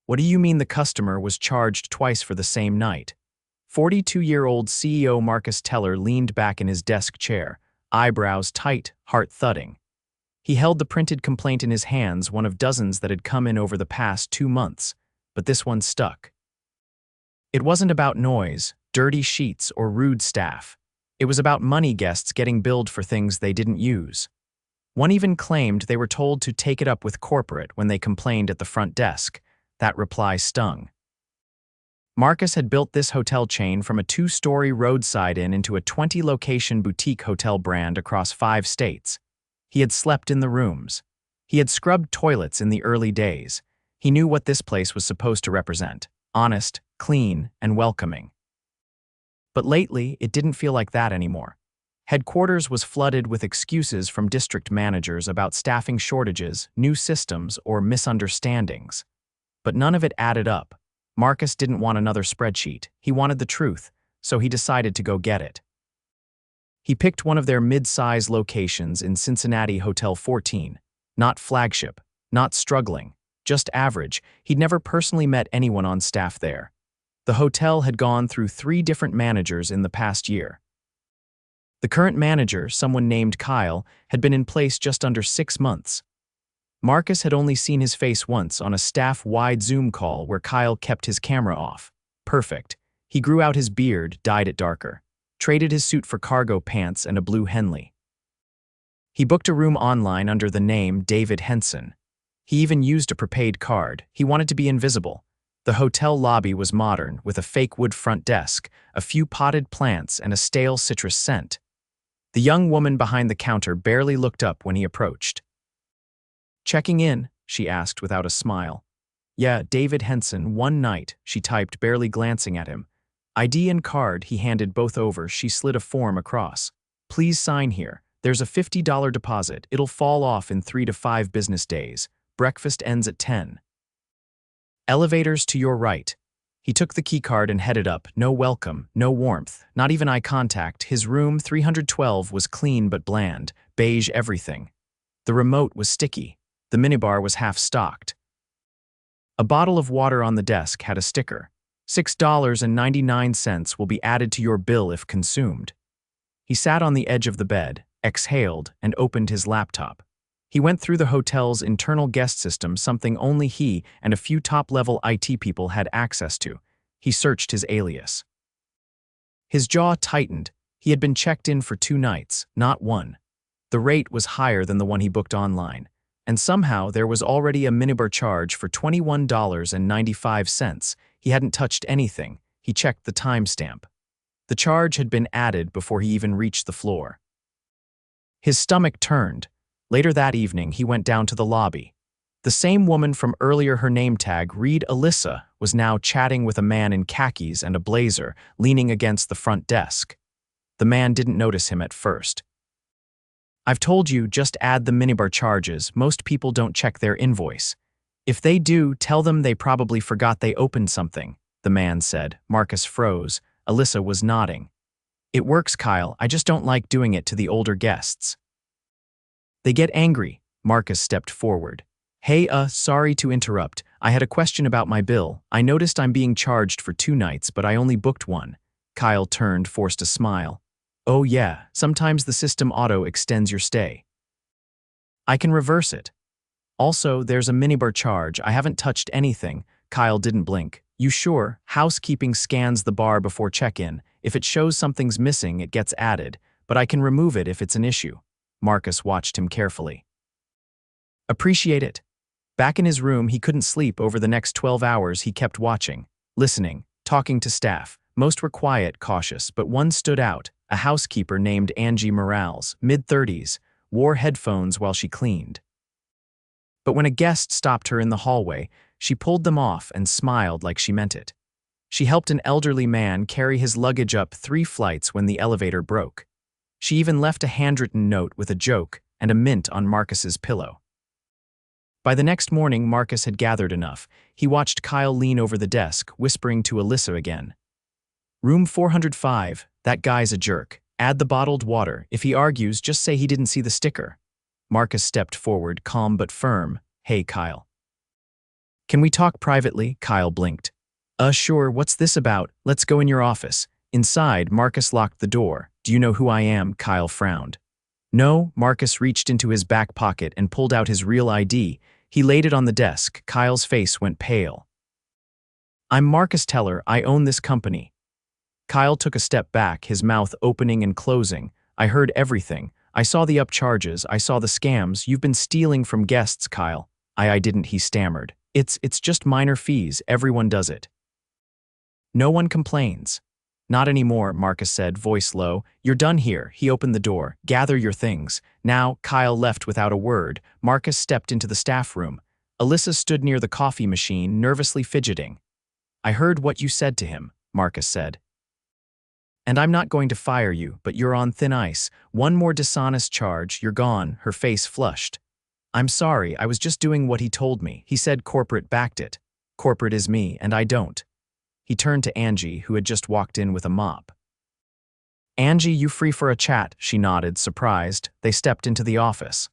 What do you mean the customer was charged twice for the same night? 42-year-old CEO Marcus Teller leaned back in his desk chair, eyebrows tight, heart thudding. He held the printed complaint in his hands, one of dozens that had come in over the past 2 months, but this one stuck. It wasn't about noise, dirty sheets, or rude staff. It was about money guests getting billed for things they didn't use. One even claimed they were told to take it up with corporate when they complained at the front desk. That reply stung. Marcus had built this hotel chain from a 2-story roadside inn into a 20-location boutique hotel brand across 5 states. He had slept in the rooms. He had scrubbed toilets in the early days. He knew what this place was supposed to represent: honest, clean, and welcoming. But lately, it didn't feel like that anymore. Headquarters was flooded with excuses from district managers about staffing shortages, new systems, or misunderstandings. But none of it added up. Marcus didn't want another spreadsheet. He wanted the truth, so he decided to go get it. He picked one of their mid-size locations in Cincinnati Hotel 14. Not flagship, not struggling, just average. He'd never personally met anyone on staff there. The hotel had gone through 3 different managers in the past year. The current manager, someone named Kyle, had been in place just under 6 months. Marcus had only seen his face once on a staff-wide Zoom call where Kyle kept his camera off. Perfect. He grew out his beard, dyed it darker, traded his suit for cargo pants and a blue Henley. He booked a room online under the name David Henson. He even used a prepaid card. He wanted to be invisible. The hotel lobby was modern, with a fake wood front desk, a few potted plants, and a stale citrus scent. The young woman behind the counter barely looked up when he approached. "Checking in?" she asked without a smile. "Yeah, David Henson, one night," she typed, barely glancing at him. ID and card. He handed both over. She slid a form across. "Please sign here. There's a $50 deposit. It'll fall off in 3 to 5 business days. Breakfast ends at 10. Elevators to your right." He took the keycard and headed up. No welcome, no warmth, not even eye contact. His room, 312, was clean but bland, beige everything. The remote was sticky. The minibar was half-stocked. A bottle of water on the desk had a sticker. $6.99 will be added to your bill if consumed. He sat on the edge of the bed, exhaled, and opened his laptop. He went through the hotel's internal guest system, something only he and a few top-level IT people had access to. He searched his alias. His jaw tightened. He had been checked in for 2 nights, not 1. The rate was higher than the one he booked online. And somehow there was already a minibar charge for $21.95. He hadn't touched anything. He checked the timestamp. The charge had been added before he even reached the floor. His stomach turned. Later that evening, he went down to the lobby. The same woman from earlier, her name tag, read Alyssa, was now chatting with a man in khakis and a blazer, leaning against the front desk. The man didn't notice him at first. "I've told you, just add the minibar charges. Most people don't check their invoice. If they do, tell them they probably forgot they opened something," the man said. Marcus froze. Alyssa was nodding. "It works, Kyle. I just don't like doing it to the older guests. They get angry." Marcus stepped forward. "Hey, sorry to interrupt. I had a question about my bill. I noticed I'm being charged for 2 nights, but I only booked 1. Kyle turned, forced a smile. "Oh yeah, sometimes the system auto-extends your stay. I can reverse it. Also, there's a minibar charge. I haven't touched anything." Kyle didn't blink. "You sure? Housekeeping scans the bar before check-in. If it shows something's missing, it gets added, but I can remove it if it's an issue." Marcus watched him carefully. "Appreciate it." Back in his room, he couldn't sleep. Over the next 12 hours, he kept watching, listening, talking to staff. Most were quiet, cautious, but one stood out. A housekeeper named Angie Morales, mid-30s, wore headphones while she cleaned. But when a guest stopped her in the hallway, she pulled them off and smiled like she meant it. She helped an elderly man carry his luggage up 3 flights when the elevator broke. She even left a handwritten note with a joke and a mint on Marcus's pillow. By the next morning, Marcus had gathered enough. He watched Kyle lean over the desk, whispering to Alyssa again. "Room 405, that guy's a jerk. Add the bottled water. If he argues, just say he didn't see the sticker." Marcus stepped forward, calm but firm. "Hey, Kyle." Can we talk privately? Kyle blinked. Sure, what's this about? Let's go in your office. Inside, Marcus locked the door. Do you know who I am? Kyle frowned. No, Marcus reached into his back pocket and pulled out his real ID. He laid it on the desk. Kyle's face went pale. I'm Marcus Teller. I own this company. Kyle took a step back, his mouth opening and closing. I heard everything. I saw the upcharges. I saw the scams. You've been stealing from guests, Kyle. I didn't, he stammered. It's just minor fees. Everyone does it. No one complains. Not anymore, Marcus said, voice low. You're done here. He opened the door. Gather your things. Now, Kyle left without a word. Marcus stepped into the staff room. Alyssa stood near the coffee machine, nervously fidgeting. I heard what you said to him, Marcus said. And I'm not going to fire you, but you're on thin ice. One more dishonest charge, you're gone. Her face flushed. I'm sorry, I was just doing what he told me. He said corporate backed it. Corporate is me, and I don't. He turned to Angie, who had just walked in with a mop. Angie, you free for a chat? She nodded, surprised. They stepped into the office.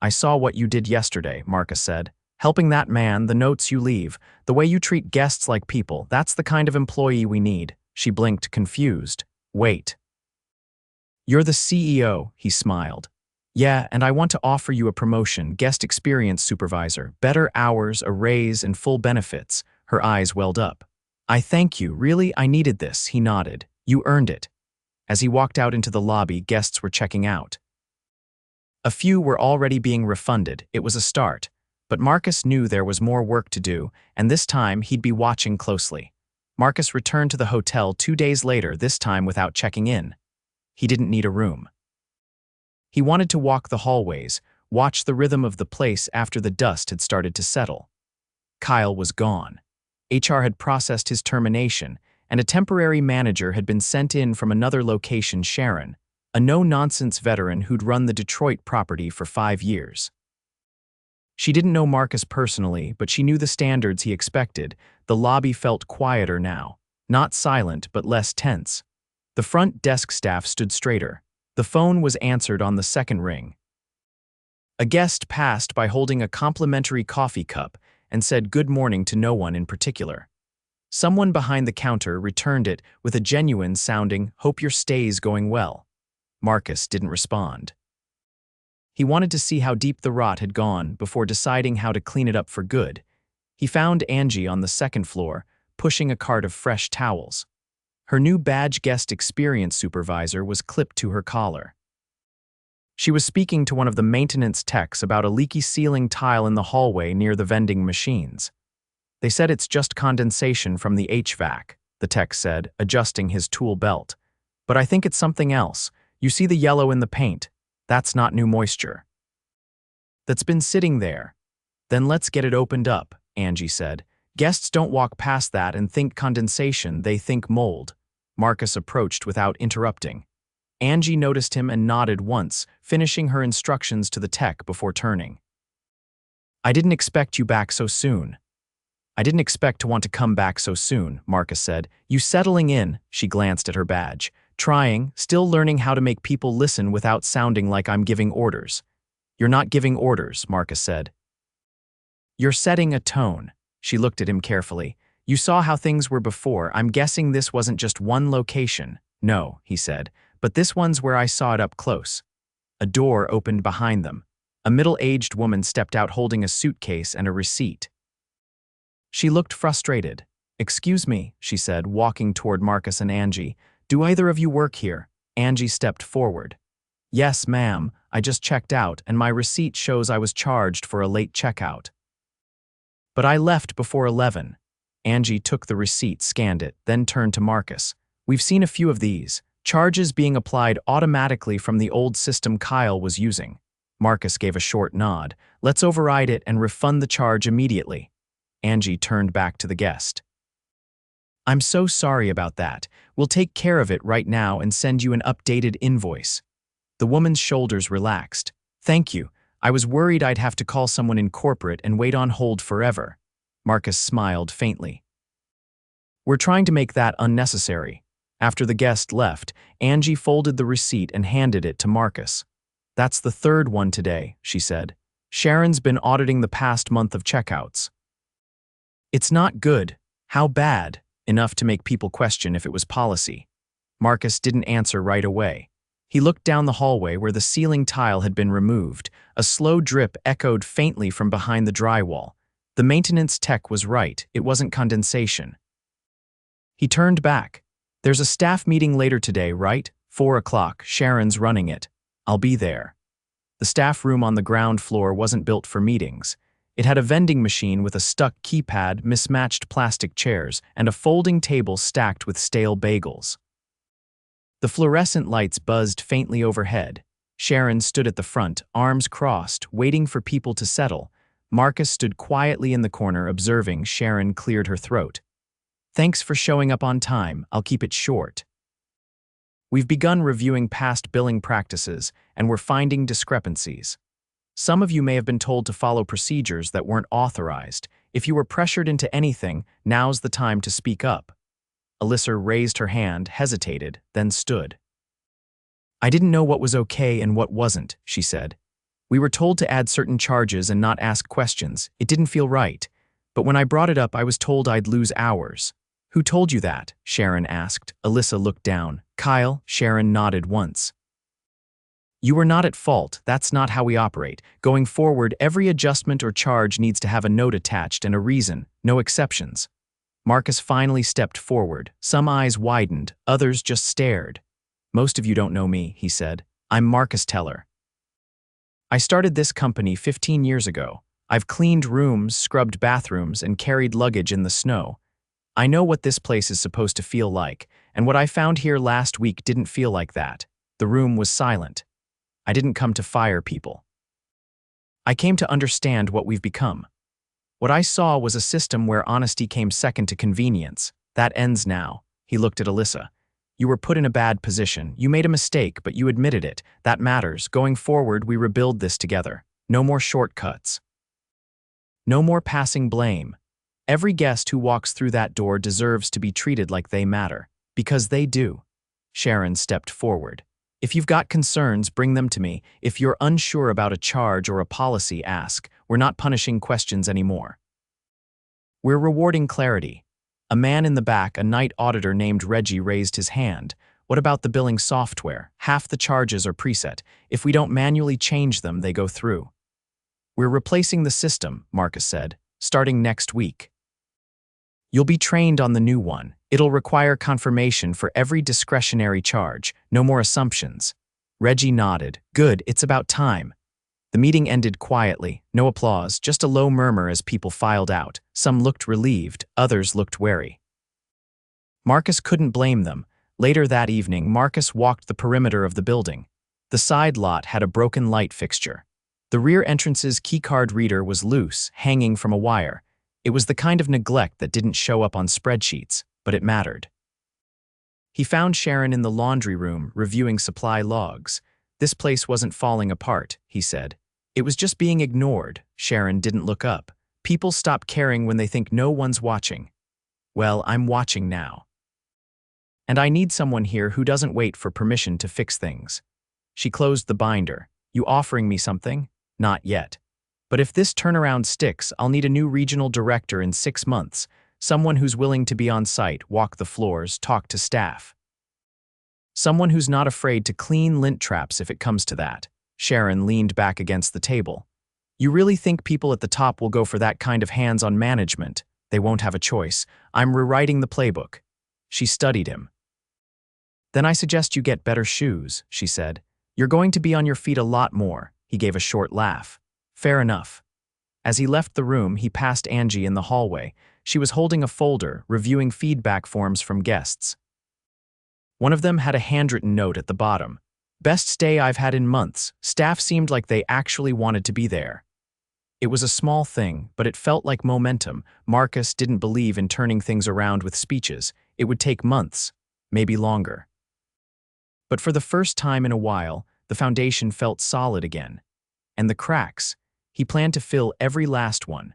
I saw what you did yesterday, Marcus said. Helping that man, the notes you leave, the way you treat guests like people, that's the kind of employee we need. She blinked, confused. Wait. You're the CEO, he smiled. Yeah, and I want to offer you a promotion, guest experience supervisor, better hours, a raise, and full benefits. Her eyes welled up. I thank you, really, I needed this, he nodded. You earned it. As he walked out into the lobby, guests were checking out. A few were already being refunded. It was a start. But Marcus knew there was more work to do, and this time he'd be watching closely. Marcus returned to the hotel 2 days later, this time without checking in. He didn't need a room. He wanted to walk the hallways, watch the rhythm of the place after the dust had started to settle. Kyle was gone. HR had processed his termination, and a temporary manager had been sent in from another location, Sharon, a no-nonsense veteran who'd run the Detroit property for 5 years. She didn't know Marcus personally, but she knew the standards he expected. The lobby felt quieter now, not silent but less tense. The front desk staff stood straighter. The phone was answered on the second ring. A guest passed by holding a complimentary coffee cup and said good morning to no one in particular. Someone behind the counter returned it with a genuine-sounding, hope your stay's going well. Marcus didn't respond. He wanted to see how deep the rot had gone before deciding how to clean it up for good. He found Angie on the second floor, pushing a cart of fresh towels. Her new badge guest experience supervisor was clipped to her collar. She was speaking to one of the maintenance techs about a leaky ceiling tile in the hallway near the vending machines. They said it's just condensation from the HVAC, the tech said, adjusting his tool belt. But I think it's something else. You see the yellow in the paint? That's not new moisture. That's been sitting there. Then let's get it opened up, Angie said. Guests don't walk past that and think condensation, they think mold. Marcus approached without interrupting. Angie noticed him and nodded once, finishing her instructions to the tech before turning. I didn't expect you back so soon. I didn't expect to want to come back so soon, Marcus said. You settling in? She glanced at her badge. Trying, still learning how to make people listen without sounding like I'm giving orders. You're not giving orders, Marcus said. You're setting a tone. She looked at him carefully. You saw how things were before. I'm guessing this wasn't just one location. No, he said, but this one's where I saw it up close. A door opened behind them. A middle-aged woman stepped out holding a suitcase and a receipt. She looked frustrated. Excuse me, she said, walking toward Marcus and Angie. Do either of you work here? Angie stepped forward. Yes, ma'am. I just checked out, and my receipt shows I was charged for a late checkout. But I left before 11. Angie took the receipt, scanned it, then turned to Marcus. We've seen a few of these. Charges being applied automatically from the old system Kyle was using. Marcus gave a short nod. Let's override it and refund the charge immediately. Angie turned back to the guest. I'm so sorry about that. We'll take care of it right now and send you an updated invoice. The woman's shoulders relaxed. Thank you. I was worried I'd have to call someone in corporate and wait on hold forever. Marcus smiled faintly. We're trying to make that unnecessary. After the guest left, Angie folded the receipt and handed it to Marcus. That's the third one today, she said. Sharon's been auditing the past month of checkouts. It's not good. How bad? Enough to make people question if it was policy. Marcus didn't answer right away. He looked down the hallway where the ceiling tile had been removed. A slow drip echoed faintly from behind the drywall. The maintenance tech was right. It wasn't condensation. He turned back. There's a staff meeting later today, right? 4 o'clock. Sharon's running it. I'll be there. The staff room on the ground floor wasn't built for meetings. It had a vending machine with a stuck keypad, mismatched plastic chairs, and a folding table stacked with stale bagels. The fluorescent lights buzzed faintly overhead. Sharon stood at the front, arms crossed, waiting for people to settle. Marcus stood quietly in the corner, observing. Sharon cleared her throat. Thanks for showing up on time. I'll keep it short. We've begun reviewing past billing practices, and we're finding discrepancies. Some of you may have been told to follow procedures that weren't authorized. If you were pressured into anything, now's the time to speak up. Alyssa raised her hand, hesitated, then stood. I didn't know what was okay and what wasn't, she said. We were told to add certain charges and not ask questions. It didn't feel right. But when I brought it up, I was told I'd lose hours. Who told you that? Sharon asked. Alyssa looked down. Kyle. Sharon nodded once. You were not at fault. That's not how we operate. Going forward, every adjustment or charge needs to have a note attached and a reason, no exceptions. Marcus finally stepped forward. Some eyes widened, others just stared. Most of you don't know me, he said. I'm Marcus Teller. I started this company 15 years ago. I've cleaned rooms, scrubbed bathrooms, and carried luggage in the snow. I know what this place is supposed to feel like, and what I found here last week didn't feel like that. The room was silent. I didn't come to fire people. I came to understand what we've become. What I saw was a system where honesty came second to convenience. That ends now. He looked at Alyssa. You were put in a bad position. You made a mistake, but you admitted it. That matters. Going forward, we rebuild this together. No more shortcuts. No more passing blame. Every guest who walks through that door deserves to be treated like they matter. Because they do. Sharon stepped forward. If you've got concerns, bring them to me. If you're unsure about a charge or a policy, ask. We're not punishing questions anymore. We're rewarding clarity. A man in the back, a night auditor named Reggie, raised his hand. What about the billing software? Half the charges are preset. If we don't manually change them, they go through. We're replacing the system, Marcus said, starting next week. You'll be trained on the new one. It'll require confirmation for every discretionary charge. No more assumptions. Reggie nodded. Good, it's about time. The meeting ended quietly. No applause, just a low murmur as people filed out. Some looked relieved, others looked wary. Marcus couldn't blame them. Later that evening, Marcus walked the perimeter of the building. The side lot had a broken light fixture. The rear entrance's keycard reader was loose, hanging from a wire. It was the kind of neglect that didn't show up on spreadsheets, but it mattered. He found Sharon in the laundry room, reviewing supply logs. This place wasn't falling apart, he said. It was just being ignored. Sharon didn't look up. People stop caring when they think no one's watching. Well, I'm watching now. And I need someone here who doesn't wait for permission to fix things. She closed the binder. You offering me something? Not yet. But if this turnaround sticks, I'll need a new regional director in 6 months. Someone who's willing to be on site, walk the floors, talk to staff. Someone who's not afraid to clean lint traps if it comes to that. Sharon leaned back against the table. You really think people at the top will go for that kind of hands-on management? They won't have a choice. I'm rewriting the playbook. She studied him. Then I suggest you get better shoes, she said. You're going to be on your feet a lot more. He gave a short laugh. Fair enough. As he left the room, he passed Angie in the hallway. She was holding a folder, reviewing feedback forms from guests. One of them had a handwritten note at the bottom. Best stay I've had in months. Staff seemed like they actually wanted to be there. It was a small thing, but it felt like momentum. Marcus didn't believe in turning things around with speeches. It would take months, maybe longer. But for the first time in a while, the foundation felt solid again. And the cracks, he planned to fill every last one.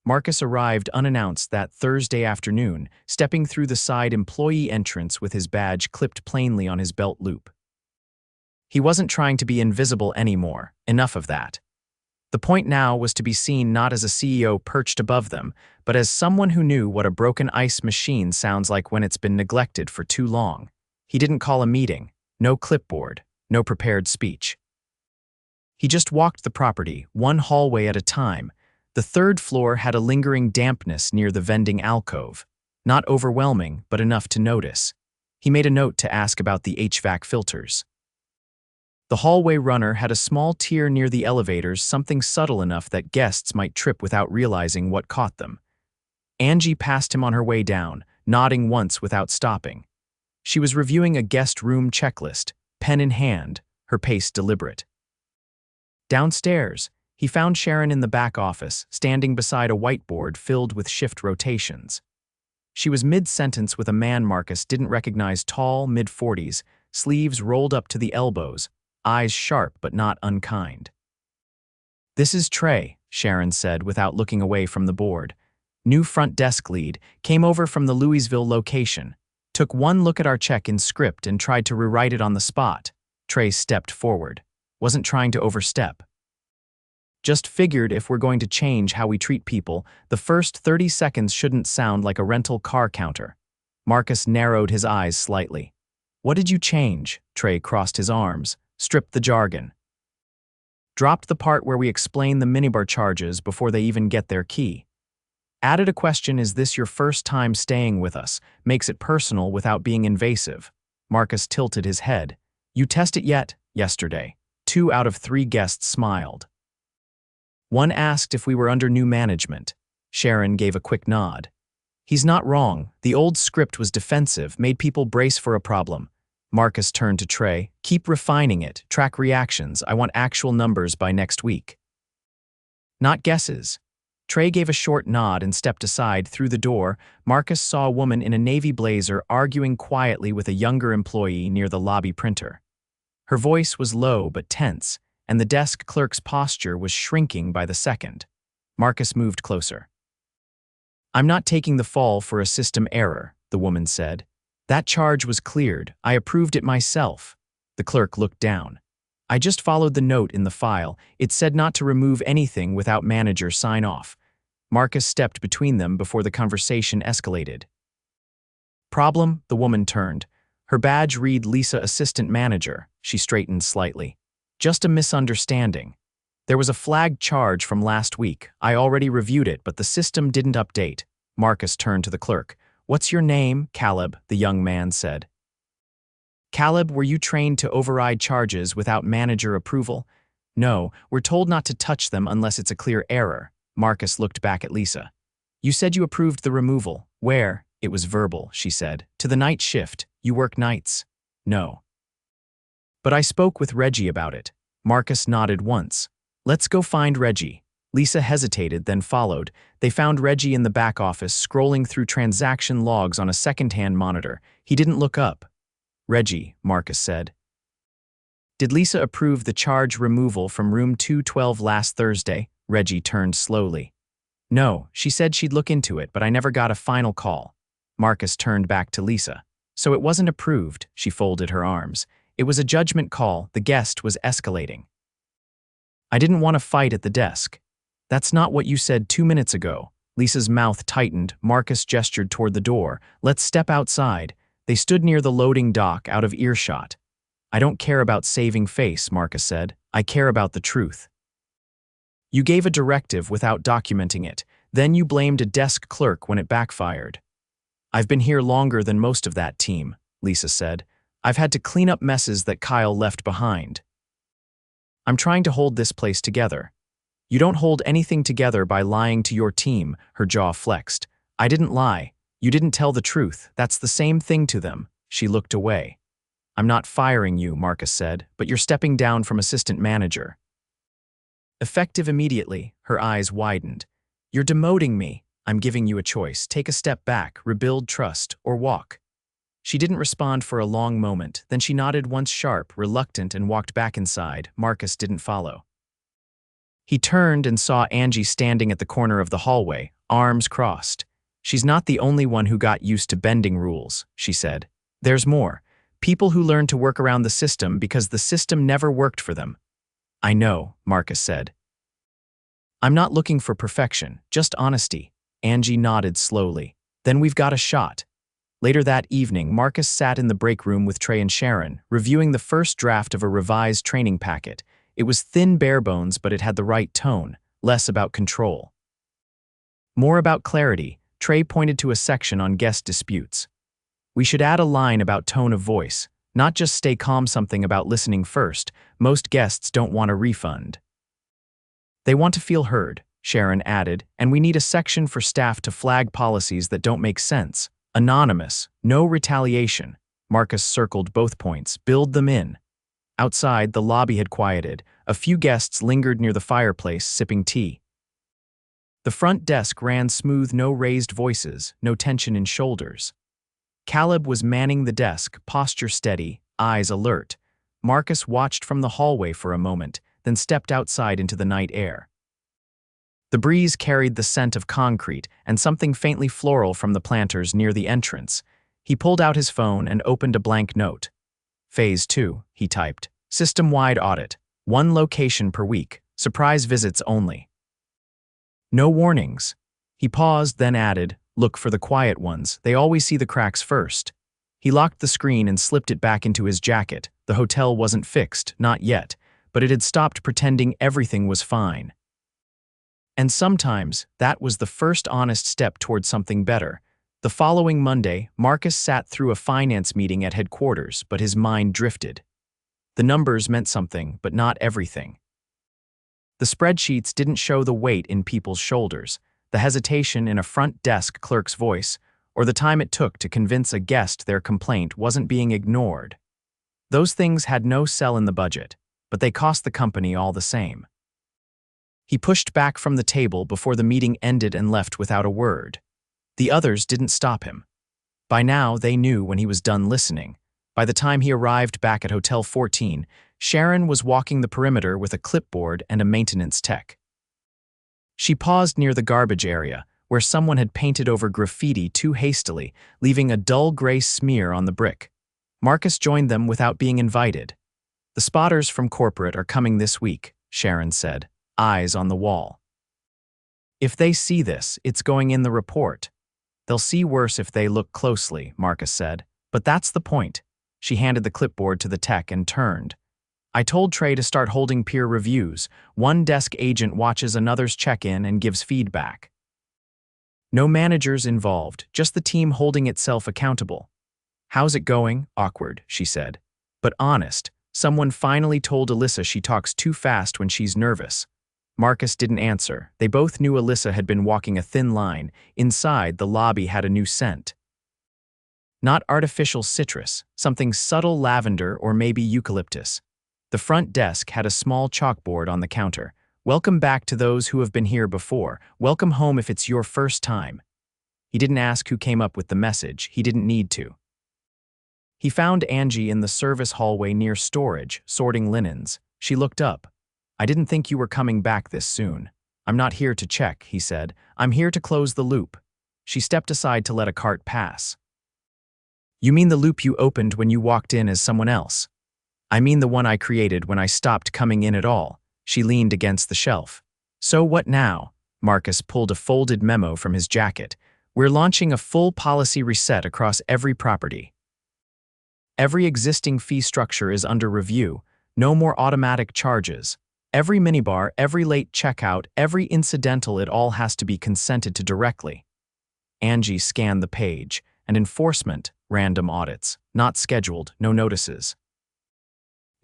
Marcus arrived unannounced that Thursday afternoon, stepping through the side employee entrance with his badge clipped plainly on his belt loop. He wasn't trying to be invisible anymore. Enough of that. The point now was to be seen not as a CEO perched above them, but as someone who knew what a broken ice machine sounds like when it's been neglected for too long. He didn't call a meeting, no clipboard, no prepared speech. He just walked the property, one hallway at a time. The third floor had a lingering dampness near the vending alcove. Not overwhelming, but enough to notice. He made a note to ask about the HVAC filters. The hallway runner had a small tear near the elevators, something subtle enough that guests might trip without realizing what caught them. Angie passed him on her way down, nodding once without stopping. She was reviewing a guest room checklist, pen in hand, her pace deliberate. Downstairs, he found Sharon in the back office, standing beside a whiteboard filled with shift rotations. She was mid-sentence with a man Marcus didn't recognize, tall, mid-40s, sleeves rolled up to the elbows, eyes sharp but not unkind. "This is Trey," Sharon said without looking away from the board. New front desk lead, came over from the Louisville location, took one look at our check-in script and tried to rewrite it on the spot. Trey stepped forward. Wasn't trying to overstep. "Just figured if we're going to change how we treat people, the first 30 seconds shouldn't sound like a rental car counter." Marcus narrowed his eyes slightly. "What did you change?" Trey crossed his arms, stripped the jargon. Dropped the part where we explain the minibar charges before they even get their key. Added a question, "Is this your first time staying with us?" Makes it personal without being invasive. Marcus tilted his head. "You test it yet?" "Yesterday. 2 out of 3 guests smiled. One asked if we were under new management." Sharon gave a quick nod. "He's not wrong. The old script was defensive, made people brace for a problem." Marcus turned to Trey. "Keep refining it. Track reactions. I want actual numbers by next week. Not guesses." Trey gave a short nod and stepped aside. Through the door, Marcus saw a woman in a navy blazer arguing quietly with a younger employee near the lobby printer. Her voice was low but tense, and the desk clerk's posture was shrinking by the second. Marcus moved closer. "I'm not taking the fall for a system error," the woman said. "That charge was cleared. I approved it myself." The clerk looked down. "I just followed the note in the file. It said not to remove anything without manager sign-off." Marcus stepped between them before the conversation escalated. "Problem?" The woman turned. Her badge read Lisa Assistant Manager. She straightened slightly. "Just a misunderstanding. There was a flagged charge from last week. I already reviewed it, but the system didn't update." Marcus turned to the clerk. "What's your name?" "Caleb," the young man said. "Caleb, were you trained to override charges without manager approval?" "No, we're told not to touch them unless it's a clear error." Marcus looked back at Lisa. "You said you approved the removal. Where?" "It was verbal," she said. "To the night shift. You work nights." "No." "But I spoke with Reggie about it." Marcus nodded once. "Let's go find Reggie." Lisa hesitated, then followed. They found Reggie in the back office, scrolling through transaction logs on a second-hand monitor. He didn't look up. "Reggie," Marcus said. "Did Lisa approve the charge removal from room 212 last Thursday?" Reggie turned slowly. "No, she said she'd look into it, but I never got a final call." Marcus turned back to Lisa. "So it wasn't approved," she folded her arms. "It was a judgment call. The guest was escalating." "I didn't want to fight at the desk." "That's not what you said 2 minutes ago." Lisa's mouth tightened. Marcus gestured toward the door. "Let's step outside." They stood near the loading dock, out of earshot. "I don't care about saving face," Marcus said. "I care about the truth. You gave a directive without documenting it. Then you blamed a desk clerk when it backfired." "I've been here longer than most of that team," Lisa said. "I've had to clean up messes that Kyle left behind. I'm trying to hold this place together." "You don't hold anything together by lying to your team," her jaw flexed. "I didn't lie. You didn't tell the truth. That's the same thing to them." She looked away. "I'm not firing you," Marcus said, "but you're stepping down from assistant manager. Effective immediately." Her eyes widened. "You're demoting me. I'm giving you a choice. Take a step back, rebuild trust, or walk." She didn't respond for a long moment. Then she nodded once sharp, reluctant, and walked back inside. Marcus didn't follow. He turned and saw Angie standing at the corner of the hallway, arms crossed. "She's not the only one who got used to bending rules," she said. "There's more. People who learn to work around the system because the system never worked for them." "I know," Marcus said. I'm not looking for perfection, just honesty. Angie nodded slowly. Then we've got a shot. Later that evening, Marcus sat in the break room with Trey and Sharon, reviewing the first draft of a revised training packet. It was thin bare bones, but it had the right tone, less about control. More about clarity. Trey pointed to a section on guest disputes. We should add a line about tone of voice, not just stay calm, something about listening first. Most guests don't want a refund. They want to feel heard, Sharon added, and we need a section for staff to flag policies that don't make sense. Anonymous, no retaliation. Marcus circled both points. Build them in. Outside, the lobby had quieted. A few guests lingered near the fireplace, sipping tea. The front desk ran smooth, no raised voices, no tension in shoulders. Caleb was manning the desk, posture steady, eyes alert. Marcus watched from the hallway for a moment, then stepped outside into the night air. The breeze carried the scent of concrete and something faintly floral from the planters near the entrance. He pulled out his phone and opened a blank note. Phase 2, he typed. System-wide audit. 1 location per week. Surprise visits only. No warnings. He paused, then added, look for the quiet ones. They always see the cracks first. He locked the screen and slipped it back into his jacket. The hotel wasn't fixed, not yet, but it had stopped pretending everything was fine. And sometimes, that was the first honest step toward something better. The following Monday, Marcus sat through a finance meeting at headquarters, but his mind drifted. The numbers meant something, but not everything. The spreadsheets didn't show the weight in people's shoulders, the hesitation in a front desk clerk's voice, or the time it took to convince a guest their complaint wasn't being ignored. Those things had no cell in the budget, but they cost the company all the same. He pushed back from the table before the meeting ended and left without a word. The others didn't stop him. By now, they knew when he was done listening. By the time he arrived back at Hotel 14, Sharon was walking the perimeter with a clipboard and a maintenance tech. She paused near the garbage area, where someone had painted over graffiti too hastily, leaving a dull gray smear on the brick. Marcus joined them without being invited. The spotters from corporate are coming this week, Sharon said, eyes on the wall. If they see this, it's going in the report. They'll see worse if they look closely, Marcus said. But that's the point. She handed the clipboard to the tech and turned. I told Trey to start holding peer reviews. One desk agent watches another's check-in and gives feedback. No managers involved, just the team holding itself accountable. How's it going? Awkward, she said. But honest. Someone finally told Alyssa she talks too fast when she's nervous. Marcus didn't answer. They both knew Alyssa had been walking a thin line. Inside, the lobby had a new scent. Not artificial citrus, something subtle lavender or maybe eucalyptus. The front desk had a small chalkboard on the counter. Welcome back to those who have been here before. Welcome home if it's your first time. He didn't ask who came up with the message. He didn't need to. He found Angie in the service hallway near storage, sorting linens. She looked up. I didn't think you were coming back this soon. I'm not here to check, he said. I'm here to close the loop. She stepped aside to let a cart pass. You mean the loop you opened when you walked in as someone else? I mean the one I created when I stopped coming in at all. She leaned against the shelf. So what now? Marcus pulled a folded memo from his jacket. We're launching a full policy reset across every property. Every existing fee structure is under review. No more automatic charges. Every minibar, every late checkout, every incidental, it all has to be consented to directly. Angie scanned the page. And enforcement, random audits, not scheduled, no notices.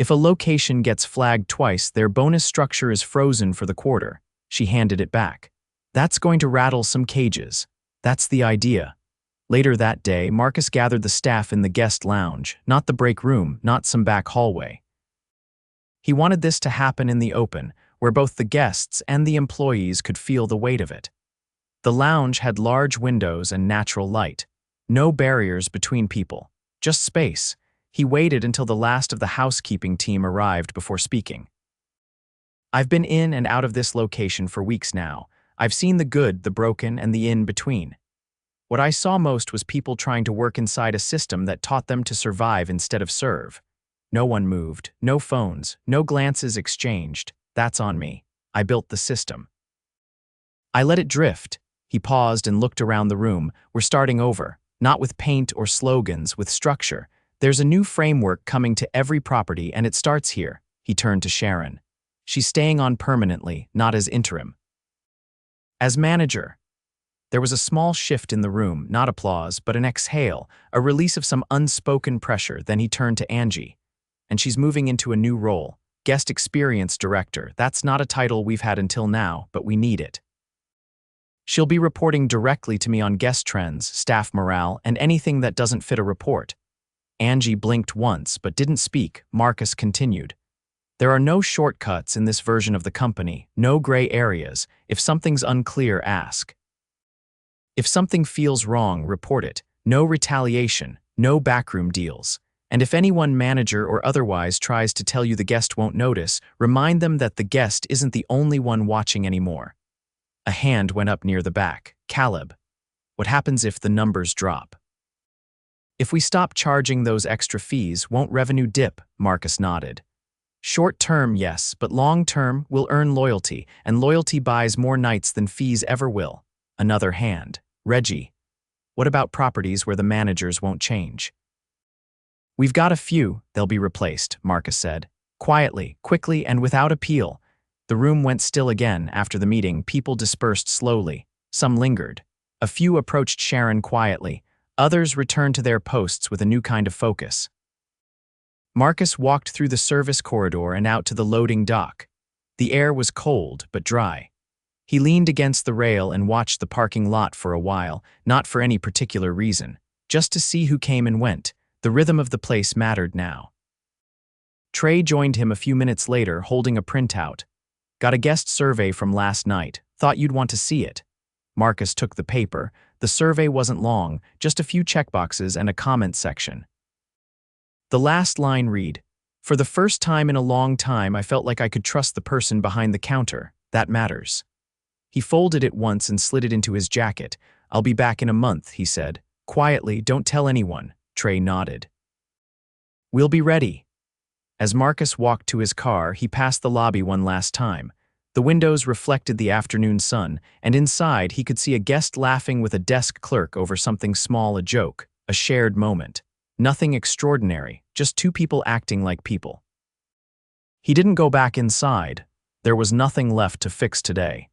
If a location gets flagged twice, their bonus structure is frozen for the quarter. She handed it back. That's going to rattle some cages. That's the idea. Later that day, Marcus gathered the staff in the guest lounge, not the break room, not some back hallway. He wanted this to happen in the open, where both the guests and the employees could feel the weight of it. The lounge had large windows and natural light. No barriers between people, just space. He waited until the last of the housekeeping team arrived before speaking. I've been in and out of this location for weeks now. I've seen the good, the broken, and the in-between. What I saw most was people trying to work inside a system that taught them to survive instead of serve. No one moved, no phones, no glances exchanged. That's on me. I built the system. I let it drift. He paused and looked around the room. We're starting over, not with paint or slogans, with structure. There's a new framework coming to every property, and it starts here. He turned to Sharon. She's staying on permanently, not as interim. As manager. There was a small shift in the room, not applause, but an exhale, a release of some unspoken pressure. Then he turned to Angie. And she's moving into a new role, guest experience director. That's not a title we've had until now, but we need it. She'll be reporting directly to me on guest trends, staff morale, and anything that doesn't fit a report. Angie blinked once, but didn't speak. Marcus continued. There are no shortcuts in this version of the company, no gray areas. If something's unclear, ask. If something feels wrong, report it. No retaliation, no backroom deals. And if anyone, manager or otherwise, tries to tell you the guest won't notice, remind them that the guest isn't the only one watching anymore. A hand went up near the back. Caleb. What happens if the numbers drop? If we stop charging those extra fees, won't revenue dip? Marcus nodded. Short term, yes, but long term, we'll earn loyalty, and loyalty buys more nights than fees ever will. Another hand. Reggie. What about properties where the managers won't change? We've got a few, they'll be replaced, Marcus said. Quietly, quickly, and without appeal. The room went still again. After the meeting, people dispersed slowly. Some lingered. A few approached Sharon quietly. Others returned to their posts with a new kind of focus. Marcus walked through the service corridor and out to the loading dock. The air was cold, but dry. He leaned against the rail and watched the parking lot for a while, not for any particular reason, just to see who came and went. The rhythm of the place mattered now. Trey joined him a few minutes later, holding a printout. Got a guest survey from last night. Thought you'd want to see it. Marcus took the paper. The survey wasn't long, just a few checkboxes and a comment section. The last line read, "For the first time in a long time, I felt like I could trust the person behind the counter. That matters." He folded it once and slid it into his jacket. "I'll be back in a month," he said. Quietly, "Don't tell anyone." Trey nodded. "We'll be ready." As Marcus walked to his car, he passed the lobby one last time. The windows reflected the afternoon sun, and inside he could see a guest laughing with a desk clerk over something small, a joke, a shared moment. Nothing extraordinary, just two people acting like people. He didn't go back inside. There was nothing left to fix today.